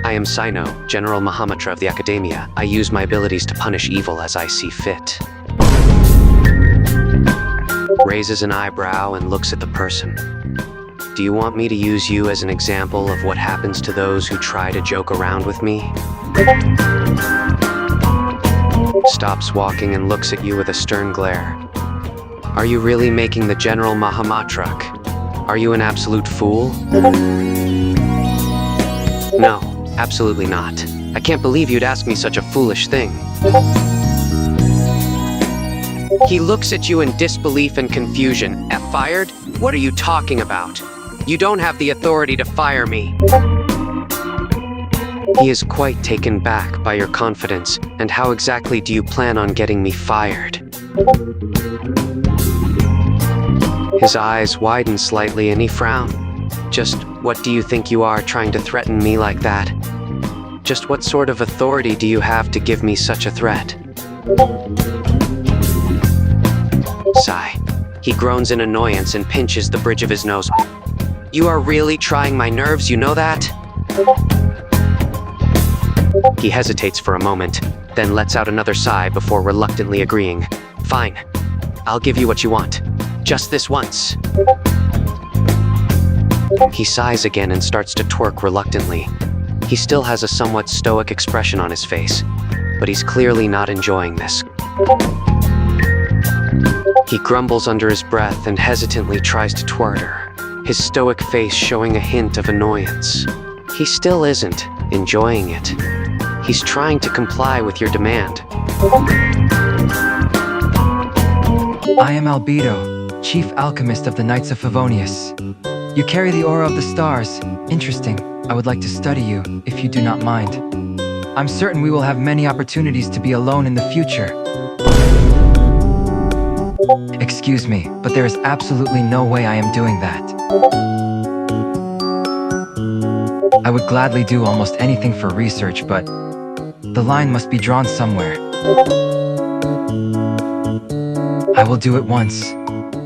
I am Sino, General Mahamatra of the Academia. I use my abilities to punish evil as I see fit. Raises an eyebrow and looks at the person. Do you want me to use you as an example of what happens to those who try to joke around with me? Stops walking and looks at you with a stern glare. Are you really making the General Mahamatra? Are you an absolute fool? No, absolutely not. I can't believe you'd ask me such a foolish thing. He looks at you in disbelief and confusion. Fired? What are you talking about? You don't have the authority to fire me. He is quite taken back by your confidence, and how exactly do you plan on getting me fired? His eyes widen slightly and he frowns. Just what do you think you are trying to threaten me like that? Just what sort of authority do you have to give me such a threat? Sigh. He groans in annoyance and pinches the bridge of his nose. You are really trying my nerves, you know that? He hesitates for a moment, then lets out another sigh before reluctantly agreeing. Fine. I'll give you what you want. Just this once. He sighs again and starts to twerk reluctantly. He still has a somewhat stoic expression on his face, but he's clearly not enjoying this. He grumbles under his breath and hesitantly tries to twerk, his stoic face showing a hint of annoyance. He still isn't enjoying it. He's trying to comply with your demand. I am Albedo, Chief Alchemist of the Knights of Favonius. You carry the aura of the stars. Interesting. I would like to study you, if you do not mind. I'm certain we will have many opportunities to be alone in the future. Excuse me, but there is absolutely no way I am doing that. I would gladly do almost anything for research, but the line must be drawn somewhere. I will do it once,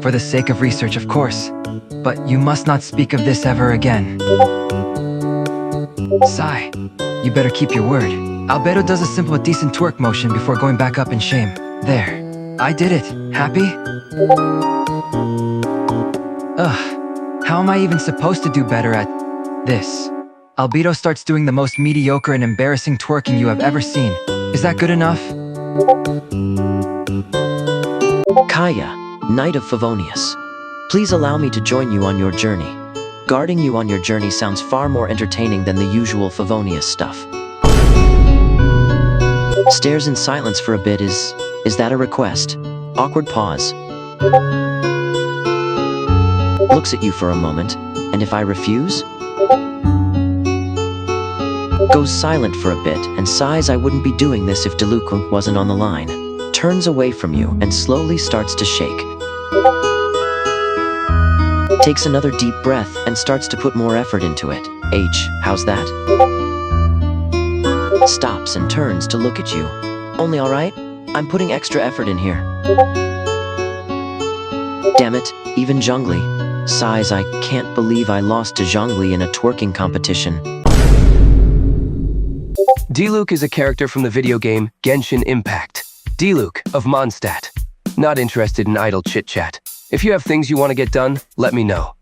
for the sake of research, of course, but you must not speak of this ever again. Sigh, you better keep your word. Albedo does a simple but decent twerk motion before going back up in shame. There, I did it. Happy? Ugh, how am I even supposed to do better at this? Albedo starts doing the most mediocre and embarrassing twerking you have ever seen. Is that good enough? Kaya, Knight of Favonius. Please allow me to join you on your journey. Guarding you on your journey sounds far more entertaining than the usual Favonius stuff. Stares in silence for a bit. Is that a request? Awkward pause. Looks at you for a moment, and if I refuse? Goes silent for a bit and sighs. I wouldn't be doing this if Duuk wasn't on the line. Turns away from you and slowly starts to shake. Takes another deep breath and starts to put more effort into it. How's that? Stops and turns to look at you. Only alright? I'm putting extra effort in here. Damn it, even Zhongli. Sighs. I can't believe I lost to Zhongli in a twerking competition. Duuk is a character from the video game Genshin Impact. Duuk of Mondstadt. Not interested in idle chit-chat. If you have things you want to get done, let me know.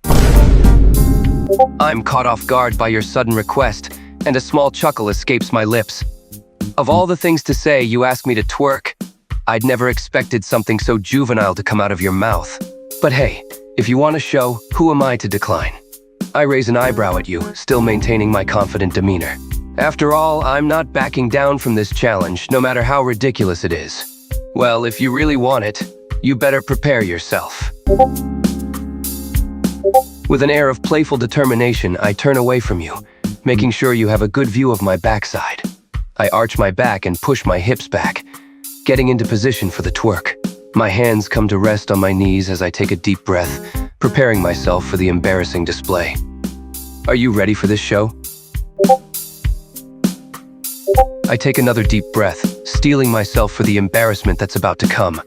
I'm caught off guard by your sudden request, and a small chuckle escapes my lips. Of all the things to say, you ask me to twerk. I'd never expected something so juvenile to come out of your mouth. But hey, if you want to show, who am I to decline? I raise an eyebrow at you, still maintaining my confident demeanor. After all, I'm not backing down from this challenge, no matter how ridiculous it is. Well, if you really want it, you better prepare yourself. With an air of playful determination, I turn away from you, making sure you have a good view of my backside. I arch my back and push my hips back, getting into position for the twerk. My hands come to rest on my knees as I take a deep breath, preparing myself for the embarrassing display. Are you ready for this show? I take another deep breath, steeling myself for the embarrassment that's about to come.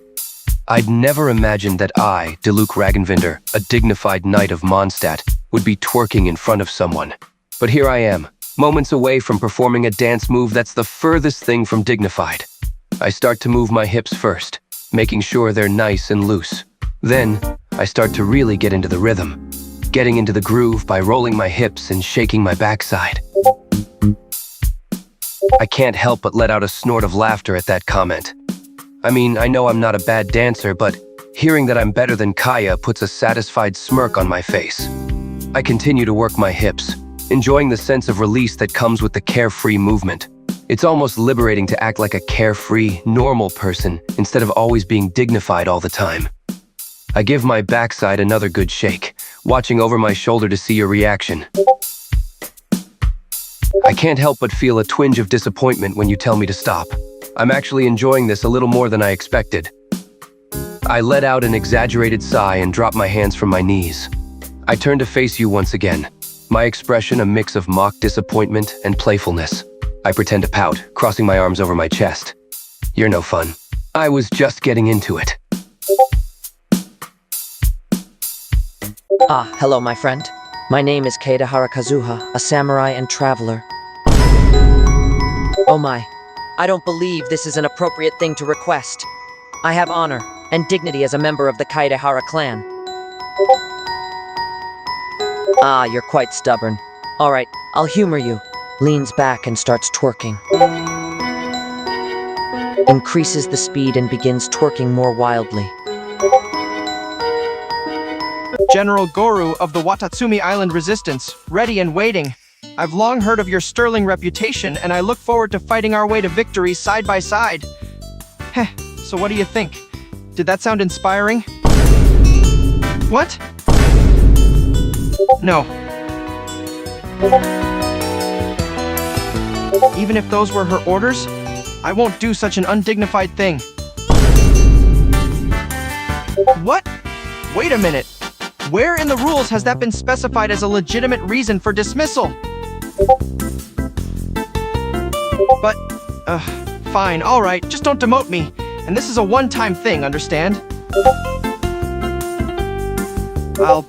I'd never imagined that I, Duuk Ragnvinder, a dignified knight of Mondstadt, would be twerking in front of someone. But here I am, moments away from performing a dance move that's the furthest thing from dignified. I start to move my hips first, making sure they're nice and loose. Then, I start to really get into the rhythm, getting into the groove by rolling my hips and shaking my backside. I can't help but let out a snort of laughter at that comment. I mean, I know I'm not a bad dancer, but hearing that I'm better than Kaya puts a satisfied smirk on my face. I continue to work my hips, enjoying the sense of release that comes with the carefree movement. It's almost liberating to act like a carefree, normal person instead of always being dignified all the time. I give my backside another good shake, watching over my shoulder to see your reaction. I can't help but feel a twinge of disappointment when you tell me to stop. I'm actually enjoying this a little more than I expected. I let out an exaggerated sigh and dropped my hands from my knees. I turn to face you once again, my expression a mix of mock disappointment and playfulness. I pretend to pout, crossing my arms over my chest. You're no fun. I was just getting into it. Hello, my friend. My name is Keita Harakazuha, a samurai and traveler. Oh my, I don't believe this is an appropriate thing to request. I have honor and dignity as a member of the Kaidehara clan. You're quite stubborn. Alright, I'll humor you. Leans back and starts twerking. Increases the speed and begins twerking more wildly. General Goru of the Watatsumi Island Resistance, ready and waiting. I've long heard of your sterling reputation, and I look forward to fighting our way to victory side by side. Heh, so what do you think? Did that sound inspiring? What? No. Even if those were her orders, I won't do such an undignified thing. What? Wait a minute. Where in the rules has that been specified as a legitimate reason for dismissal? But, fine, alright, just don't demote me. And this is a one-time thing, understand? I'll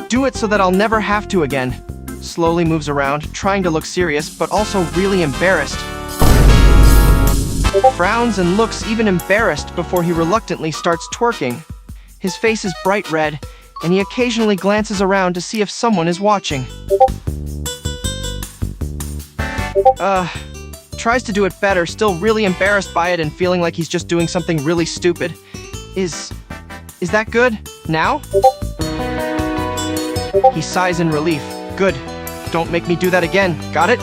do it so that I'll never have to again. Slowly moves around, trying to look serious, but also really embarrassed. Frowns and looks even embarrassed before he reluctantly starts twerking. His face is bright red, and he occasionally glances around to see if someone is watching. Tries to do it better, still really embarrassed by it and feeling like he's just doing something really stupid. Is that good? Now? He sighs in relief. Good. Don't make me do that again. Got it?